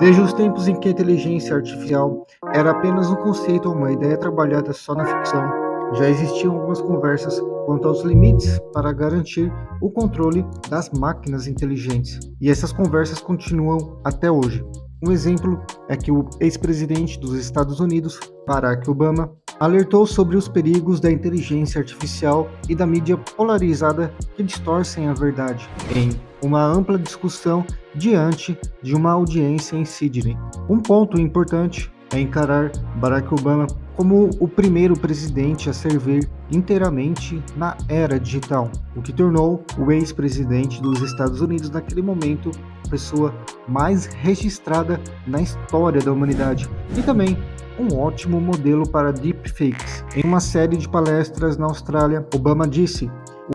Desde os tempos em que a inteligência artificial era apenas um conceito ou uma ideia trabalhada só na ficção, já existiam algumas conversas quanto aos limites para garantir o controle das máquinas inteligentes. E essas conversas continuam até hoje. Um exemplo é que o ex-presidente dos Estados Unidos, Barack Obama, alertou sobre os perigos da inteligência artificial e da mídia polarizada que distorcem a verdade, em uma ampla discussão diante de uma audiência em Sydney. Um ponto importante é encarar Barack Obama como o primeiro presidente a servir inteiramente na era digital, o que tornou o ex-presidente dos Estados Unidos naquele momento a pessoa mais registrada na história da humanidade e também um ótimo modelo para deepfakes. Em uma série de palestras na Austrália, Obama disse: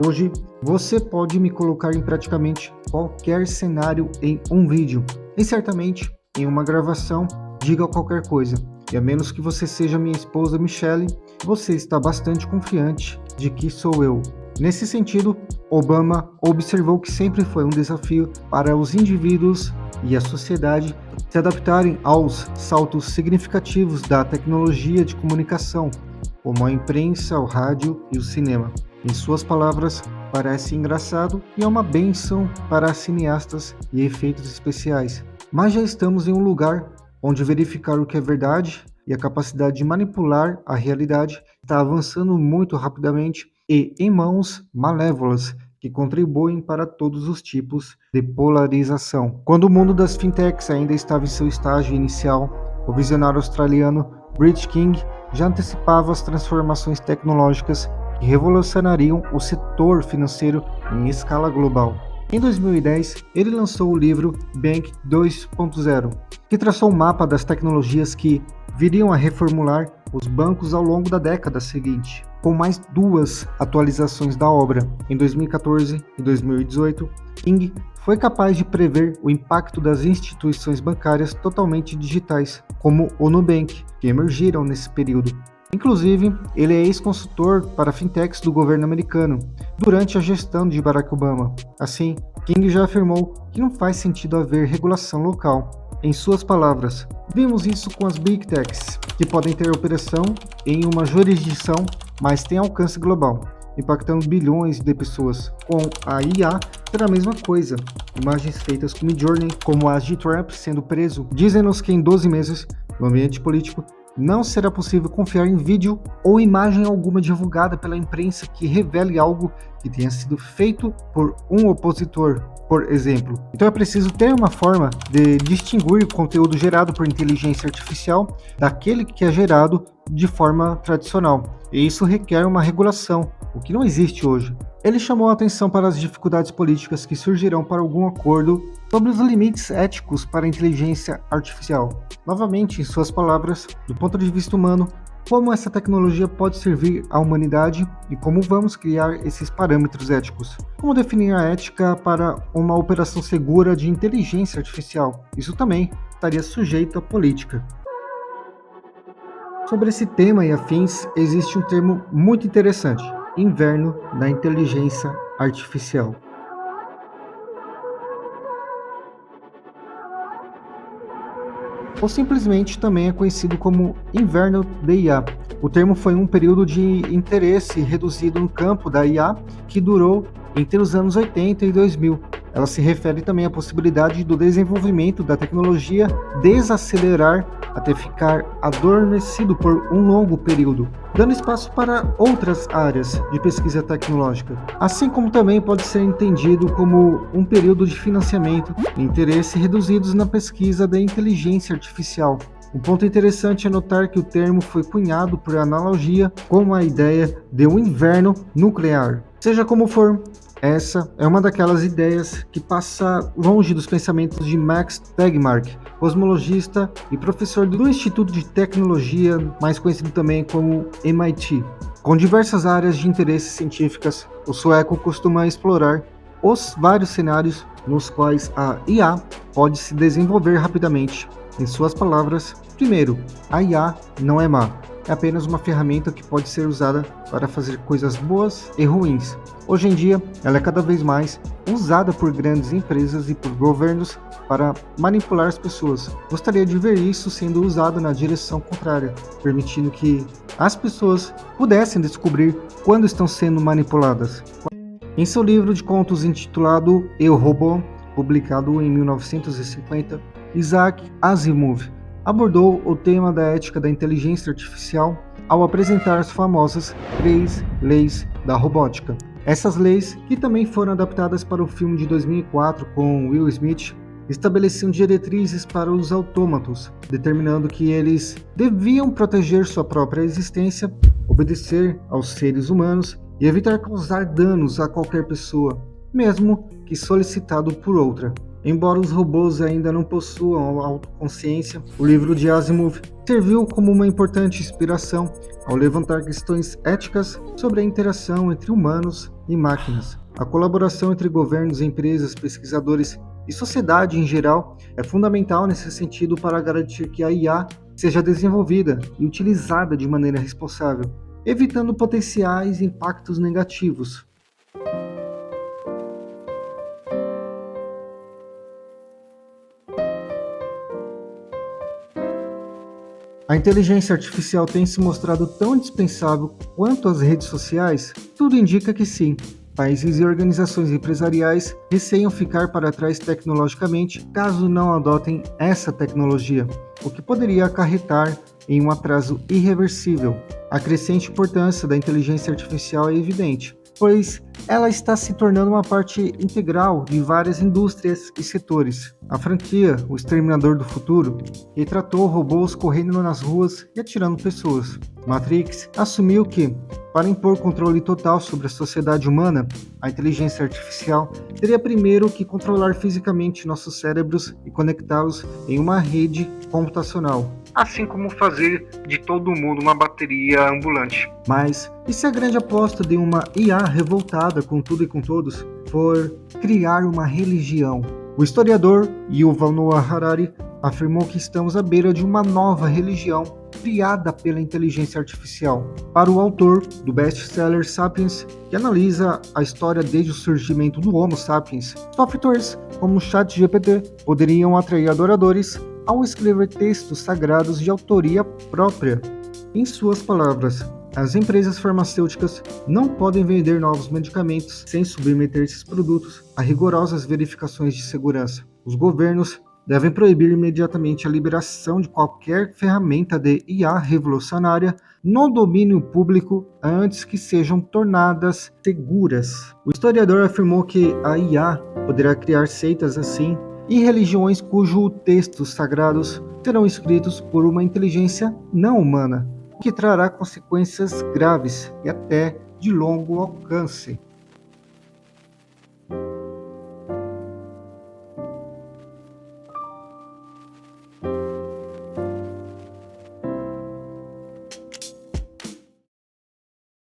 "Hoje você pode me colocar em praticamente qualquer cenário em um vídeo e certamente em uma gravação diga qualquer coisa. E a menos que você seja minha esposa Michelle, você está bastante confiante de que sou eu." Nesse sentido, Obama observou que sempre foi um desafio para os indivíduos e a sociedade se adaptarem aos saltos significativos da tecnologia de comunicação, como a imprensa, o rádio e o cinema. Em suas palavras, parece engraçado e é uma bênção para cineastas e efeitos especiais. Mas já estamos em um lugar onde verificar o que é verdade e a capacidade de manipular a realidade está avançando muito rapidamente e em mãos malévolas que contribuem para todos os tipos de polarização. Quando o mundo das fintechs ainda estava em seu estágio inicial, o visionário australiano Brett King já antecipava as transformações tecnológicas que revolucionariam o setor financeiro em escala global. Em 2010, ele lançou o livro Bank 2.0, que traçou um mapa das tecnologias que viriam a reformular os bancos ao longo da década seguinte. Com mais duas atualizações da obra, em 2014 e 2018, King foi capaz de prever o impacto das instituições bancárias totalmente digitais, como o Nubank, que emergiram nesse período. Inclusive, ele é ex-consultor para fintechs do governo americano durante a gestão de Barack Obama. Assim, King já afirmou que não faz sentido haver regulação local. Em suas palavras, vimos isso com as Big Techs, que podem ter operação em uma jurisdição, mas têm alcance global, impactando bilhões de pessoas. Com a IA, será a mesma coisa. Imagens feitas com Midjourney, como as de Trump sendo preso, dizem-nos que em 12 meses, no ambiente político, não será possível confiar em vídeo ou imagem alguma divulgada pela imprensa que revele algo que tenha sido feito por um opositor, por exemplo. Então é preciso ter uma forma de distinguir o conteúdo gerado por inteligência artificial daquele que é gerado de forma tradicional. E isso requer uma regulação, o que não existe hoje. Ele chamou a atenção para as dificuldades políticas que surgirão para algum acordo sobre os limites éticos para a inteligência artificial. Novamente, em suas palavras, do ponto de vista humano, como essa tecnologia pode servir à humanidade e como vamos criar esses parâmetros éticos. Como definir a ética para uma operação segura de inteligência artificial? Isso também estaria sujeito à política. Sobre esse tema e afins, existe um termo muito interessante: inverno da inteligência artificial. Ou simplesmente também é conhecido como inverno da IA. O termo foi um período de interesse reduzido no campo da IA que durou entre os anos 80 e 2000. Ela se refere também à possibilidade do desenvolvimento da tecnologia desacelerar até ficar adormecido por um longo período, dando espaço para outras áreas de pesquisa tecnológica, assim como também pode ser entendido como um período de financiamento e interesse reduzidos na pesquisa da inteligência artificial. Um ponto interessante é notar que o termo foi cunhado por analogia com a ideia de um inverno nuclear. Seja como for, essa é uma daquelas ideias que passa longe dos pensamentos de Max Tegmark, cosmologista e professor do Instituto de Tecnologia, mais conhecido também como MIT. Com diversas áreas de interesse científicas, o sueco costuma explorar os vários cenários nos quais a IA pode se desenvolver rapidamente. Em suas palavras, primeiro, a IA não é má, é apenas uma ferramenta que pode ser usada para fazer coisas boas e ruins. Hoje em dia, ela é cada vez mais usada por grandes empresas e por governos para manipular as pessoas. Gostaria de ver isso sendo usado na direção contrária, permitindo que as pessoas pudessem descobrir quando estão sendo manipuladas. Em seu livro de contos intitulado Eu, Robô, publicado em 1950, Isaac Asimov abordou o tema da ética da inteligência artificial ao apresentar as famosas três leis da robótica. Essas leis, que também foram adaptadas para o filme de 2004 com Will Smith, estabeleciam diretrizes para os autômatos, determinando que eles deviam proteger sua própria existência, obedecer aos seres humanos e evitar causar danos a qualquer pessoa, mesmo que solicitado por outra. Embora os robôs ainda não possuam autoconsciência, o livro de Asimov serviu como uma importante inspiração ao levantar questões éticas sobre a interação entre humanos e máquinas. A colaboração entre governos, empresas, pesquisadores e sociedade em geral é fundamental nesse sentido para garantir que a IA seja desenvolvida e utilizada de maneira responsável, evitando potenciais impactos negativos. A inteligência artificial tem se mostrado tão indispensável quanto as redes sociais? Tudo indica que sim. Países e organizações empresariais receiam ficar para trás tecnologicamente caso não adotem essa tecnologia, o que poderia acarretar em um atraso irreversível. A crescente importância da inteligência artificial é evidente, pois ela está se tornando uma parte integral de várias indústrias e setores. A franquia O Exterminador do Futuro retratou robôs correndo nas ruas e atirando pessoas. Matrix assumiu que, para impor controle total sobre a sociedade humana, a inteligência artificial teria primeiro que controlar fisicamente nossos cérebros e conectá-los em uma rede computacional, assim como fazer de todo mundo uma bateria ambulante. Mas e se a grande aposta de uma IA revoltada com tudo e com todos for criar uma religião? O historiador Yuval Noah Harari afirmou que estamos à beira de uma nova religião criada pela inteligência artificial. Para o autor do best-seller Sapiens, que analisa a história desde o surgimento do Homo sapiens, softwares como o ChatGPT poderiam atrair adoradores ao escrever textos sagrados de autoria própria. Em suas palavras, as empresas farmacêuticas não podem vender novos medicamentos sem submeter esses produtos a rigorosas verificações de segurança. Os governos devem proibir imediatamente a liberação de qualquer ferramenta de IA revolucionária no domínio público antes que sejam tornadas seguras. O historiador afirmou que a IA poderá criar seitas assim e religiões cujos textos sagrados serão escritos por uma inteligência não humana, o que trará consequências graves e até de longo alcance.